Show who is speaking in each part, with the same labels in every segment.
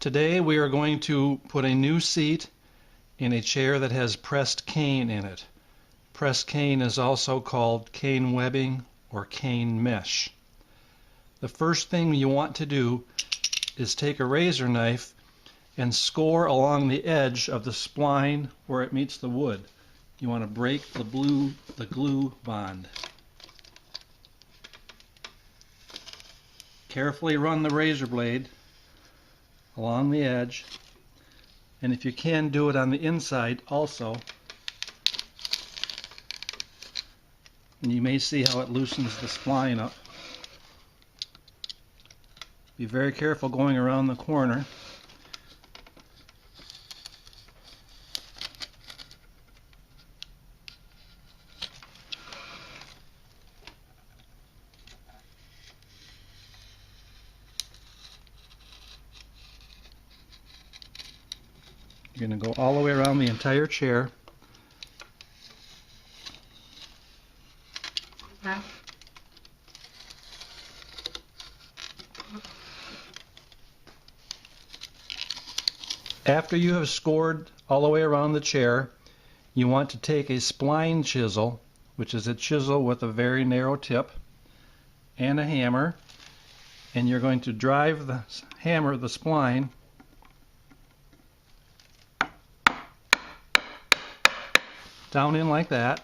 Speaker 1: Today we are going to put a new seat in a chair that has pressed cane in it. Pressed cane is also called cane webbing or cane mesh. The first thing you want to do is take a razor knife and score along the edge of the spline where it meets the wood. You want to break the glue bond. Carefully run the razor blade along the edge, and if you can, do it on the inside also. And you may see how it loosens the spline up. Be very careful going around the corner. You're going to go all the way around the entire chair. Okay. After you have scored all the way around the chair, you want to take a spline chisel, which is a chisel with a very narrow tip, and a hammer, and you're going to drive the hammer, the spline, down in like that,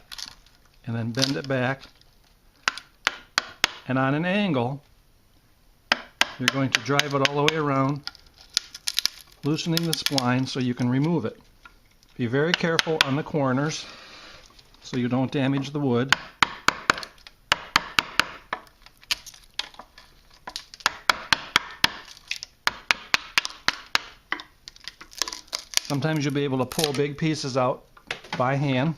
Speaker 1: and then bend it back, and on an angle you're going to drive it all the way around, loosening the spline so you can remove it. Be very careful on the corners so you don't damage the wood. Sometimes you'll be able to pull big pieces out by hand.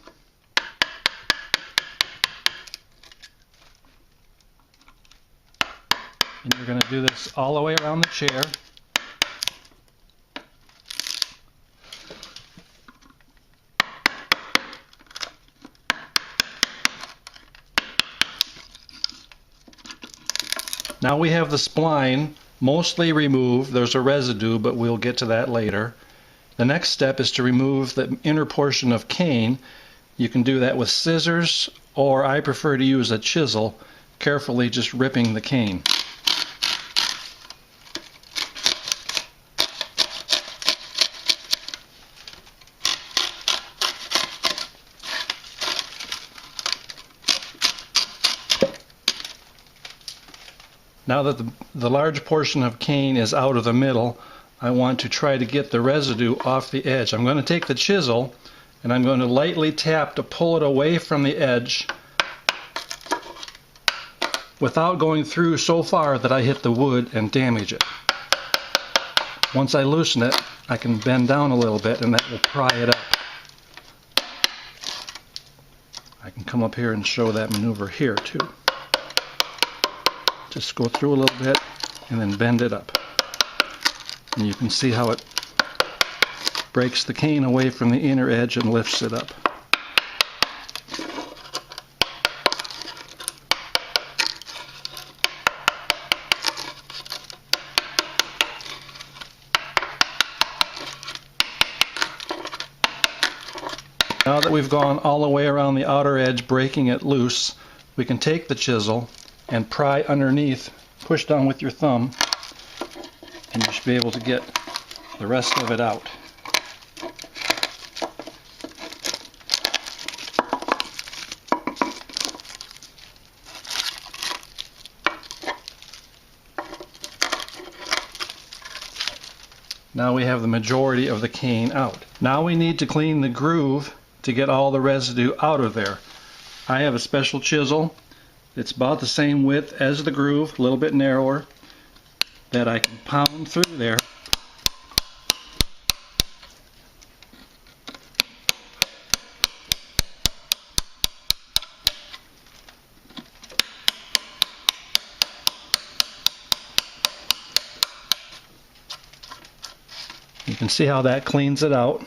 Speaker 1: And you're going to do this all the way around the chair. Now we have the spline mostly removed. There's a residue, but we'll get to that later. The next step is to remove the inner portion of cane. You can do that with scissors, or I prefer to use a chisel, carefully just ripping the cane. Now that the large portion of cane is out of the middle, I want to try to get the residue off the edge. I'm going to take the chisel and I'm going to lightly tap to pull it away from the edge without going through so far that I hit the wood and damage it. Once I loosen it, I can bend down a little bit and that will pry it up. I can come up here and show that maneuver here too. Just go through a little bit and then bend it up. And you can see how it breaks the cane away from the inner edge and lifts it up. Now that we've gone all the way around the outer edge, breaking it loose, we can take the chisel and pry underneath, push down with your thumb, and you should be able to get the rest of it out. Now we have the majority of the cane out. Now we need to clean the groove to get all the residue out of there. I have a special chisel. It's about the same width as the groove, a little bit narrower, that I can pound through there. You can see how that cleans it out.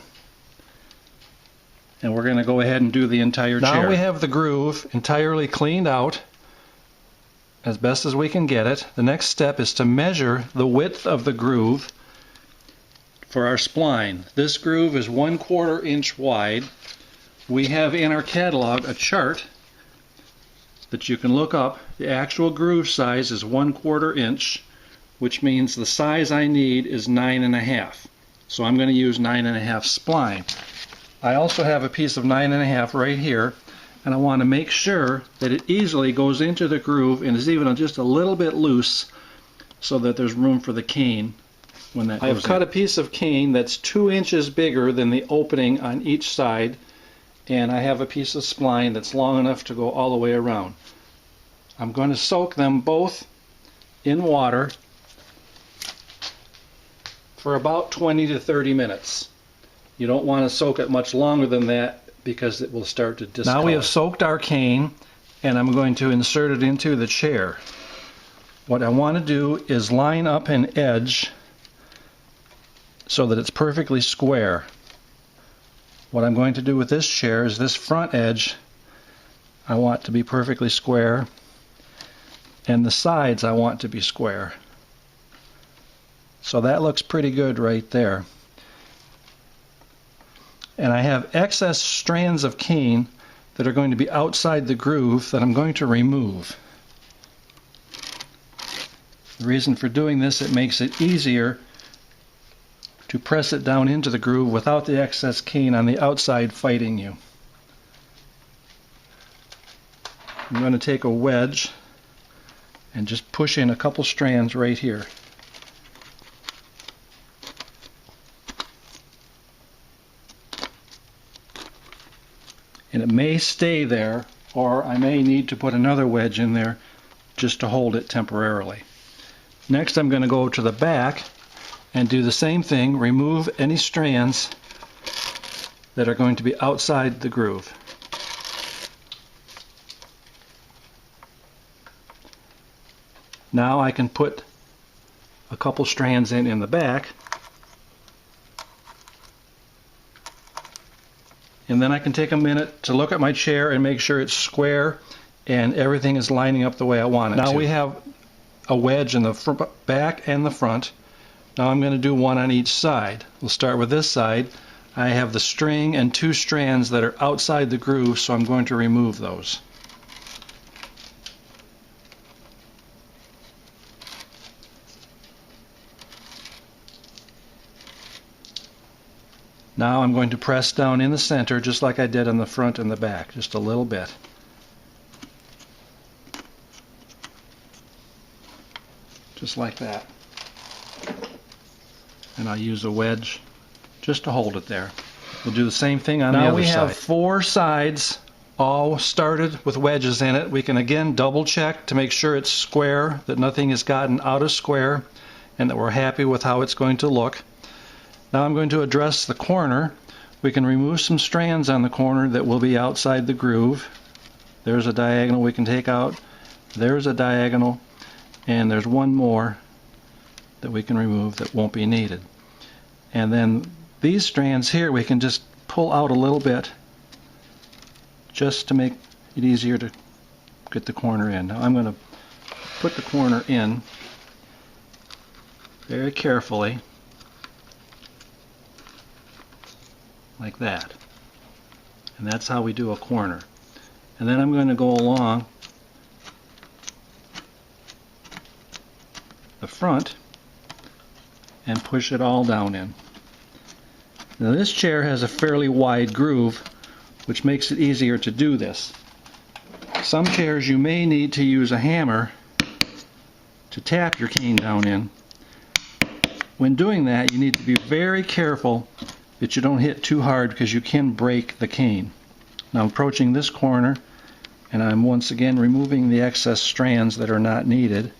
Speaker 1: And we're going to go ahead and do the entire chair. Now we have the groove entirely cleaned out as best as we can get it. The next step is to measure the width of the groove for our spline. This groove is 1/4 inch wide. We have in our catalog a chart that you can look up. The actual groove size is 1/4 inch, which means the size I need is 9.5. So I'm going to use 9.5 spline. I also have a piece of 9.5 right here, and I want to make sure that it easily goes into the groove and is even just a little bit loose so that there's room for the cane when that goes in. I've cut a piece of cane that's 2 inches bigger than the opening on each side, and I have a piece of spline that's long enough to go all the way around. I'm going to soak them both in water for about 20 to 30 minutes. You don't want to soak it much longer than that because it will start to discolor. Now we have soaked our cane, and I'm going to insert it into the chair. What I want to do is line up an edge so that it's perfectly square. What I'm going to do with this chair is this front edge I want to be perfectly square, and the sides I want to be square. So that looks pretty good right there. And I have excess strands of cane that are going to be outside the groove that I'm going to remove. The reason for doing this, it makes it easier to press it down into the groove without the excess cane on the outside fighting you. I'm going to take a wedge and just push in a couple strands right here. And it may stay there, or I may need to put another wedge in there just to hold it temporarily. Next, I'm going to go to the back and do the same thing, remove any strands that are going to be outside the groove. Now I can put a couple strands in the back, and then I can take a minute to look at my chair and make sure it's square and everything is lining up the way I want it to. Now we have a wedge in the back and the front. Now I'm going to do one on each side. We'll start with this side. I have the string and 2 strands that are outside the groove, so I'm going to remove those. Now I'm going to press down in the center just like I did on the front and the back, just a little bit. Just like that. And I'll use a wedge just to hold it there. We'll do the same thing on the other side. Now we have 4 sides all started with wedges in it. We can again double check to make sure it's square, that nothing has gotten out of square, and that we're happy with how it's going to look. Now I'm going to address the corner. We can remove some strands on the corner that will be outside the groove. There's a diagonal we can take out. There's a diagonal. And there's one more that we can remove that won't be needed. And then these strands here we can just pull out a little bit just to make it easier to get the corner in. Now I'm going to put the corner in very carefully, like that. And that's how we do a corner. And then I'm going to go along the front and push it all down in. Now this chair has a fairly wide groove, which makes it easier to do this. Some chairs you may need to use a hammer to tap your cane down in. When doing that, you need to be very careful that you don't hit too hard because you can break the cane. Now I'm approaching this corner, and I'm once again removing the excess strands that are not needed.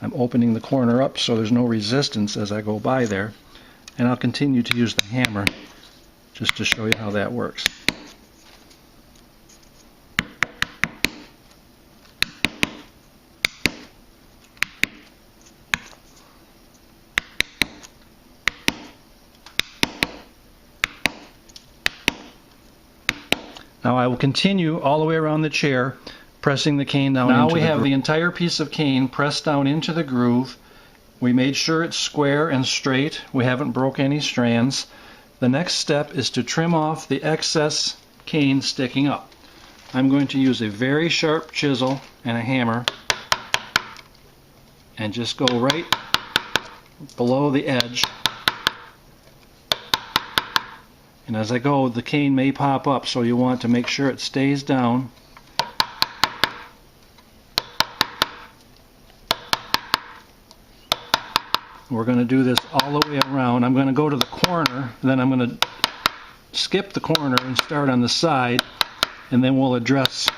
Speaker 1: I'm opening the corner up so there's no resistance as I go by there, and I'll continue to use the hammer just to show you how that works. Now I will continue all the way around the chair, pressing the cane down into the groove. Now we have the entire piece of cane pressed down into the groove, We made sure it's square and straight. We haven't broke any strands. The next step is to trim off the excess cane sticking up. I'm going to use a very sharp chisel and a hammer and just go right below the edge. And as I go, the cane may pop up, so you want to make sure it stays down. We're going to do this all the way around. I'm going to go to the corner, then I'm going to skip the corner and start on the side, and then we'll address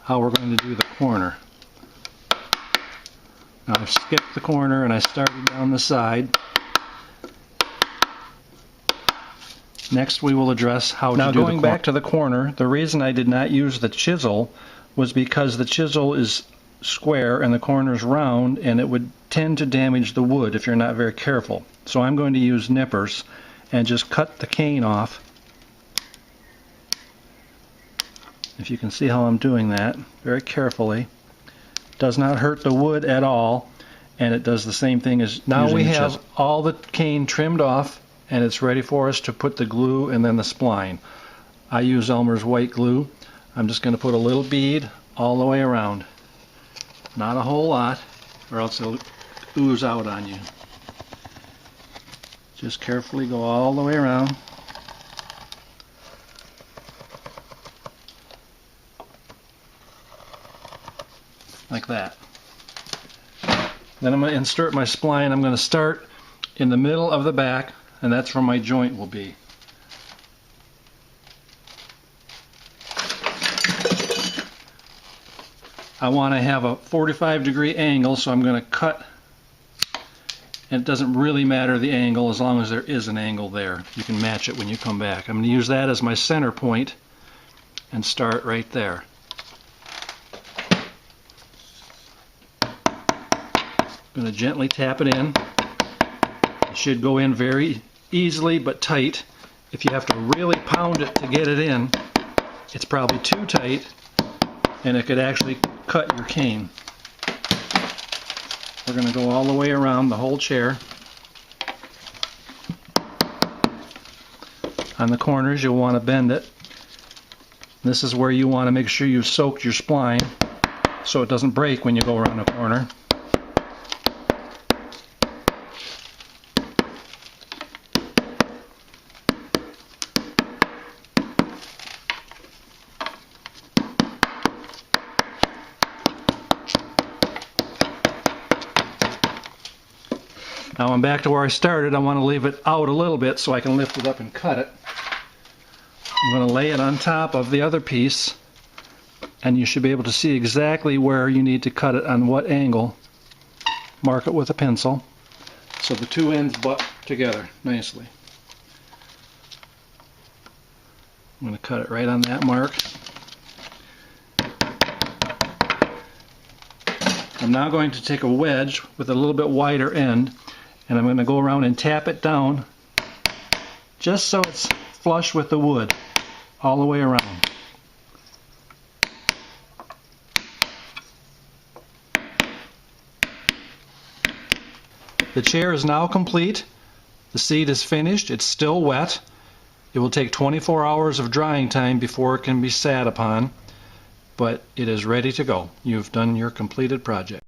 Speaker 1: how we're going to do the corner. Now I've skipped the corner and I started down the side. Next we will address how to do the corner. Now going back to the corner, the reason I did not use the chisel was because the chisel is square and the corner's round, and it would tend to damage the wood if you're not very careful. So I'm going to use nippers and just cut the cane off. If you can see how I'm doing that, very carefully. Does not hurt the wood at all, and it does the same thing as now we have all the cane trimmed off, and it's ready for us to put the glue and then the spline. I use Elmer's white glue. I'm just going to put a little bead all the way around. Not a whole lot, or else it'll ooze out on you. Just carefully go all the way around. Like that. Then I'm going to insert my spline. I'm going to start in the middle of the back, and that's where my joint will be. I want to have a 45-degree angle, so I'm going to cut, and it doesn't really matter the angle as long as there is an angle there. You can match it when you come back. I'm going to use that as my center point and start right there. I'm going to gently tap it in. It should go in very easily but tight. If you have to really pound it to get it in, it's probably too tight, and it could actually cut your cane. We're going to go all the way around the whole chair. On the corners you'll want to bend it. This is where you want to make sure you've soaked your spline so it doesn't break when you go around the corner. Now I'm back to where I started. I want to leave it out a little bit so I can lift it up and cut it. I'm going to lay it on top of the other piece, and you should be able to see exactly where you need to cut it on what angle. Mark it with a pencil so the two ends butt together nicely. I'm going to cut it right on that mark. I'm now going to take a wedge with a little bit wider end, and I'm going to go around and tap it down just so it's flush with the wood all the way around. The chair is now complete. The seat is finished. It's still wet. It will take 24 hours of drying time before it can be sat upon, but it is ready to go. You've done your completed project.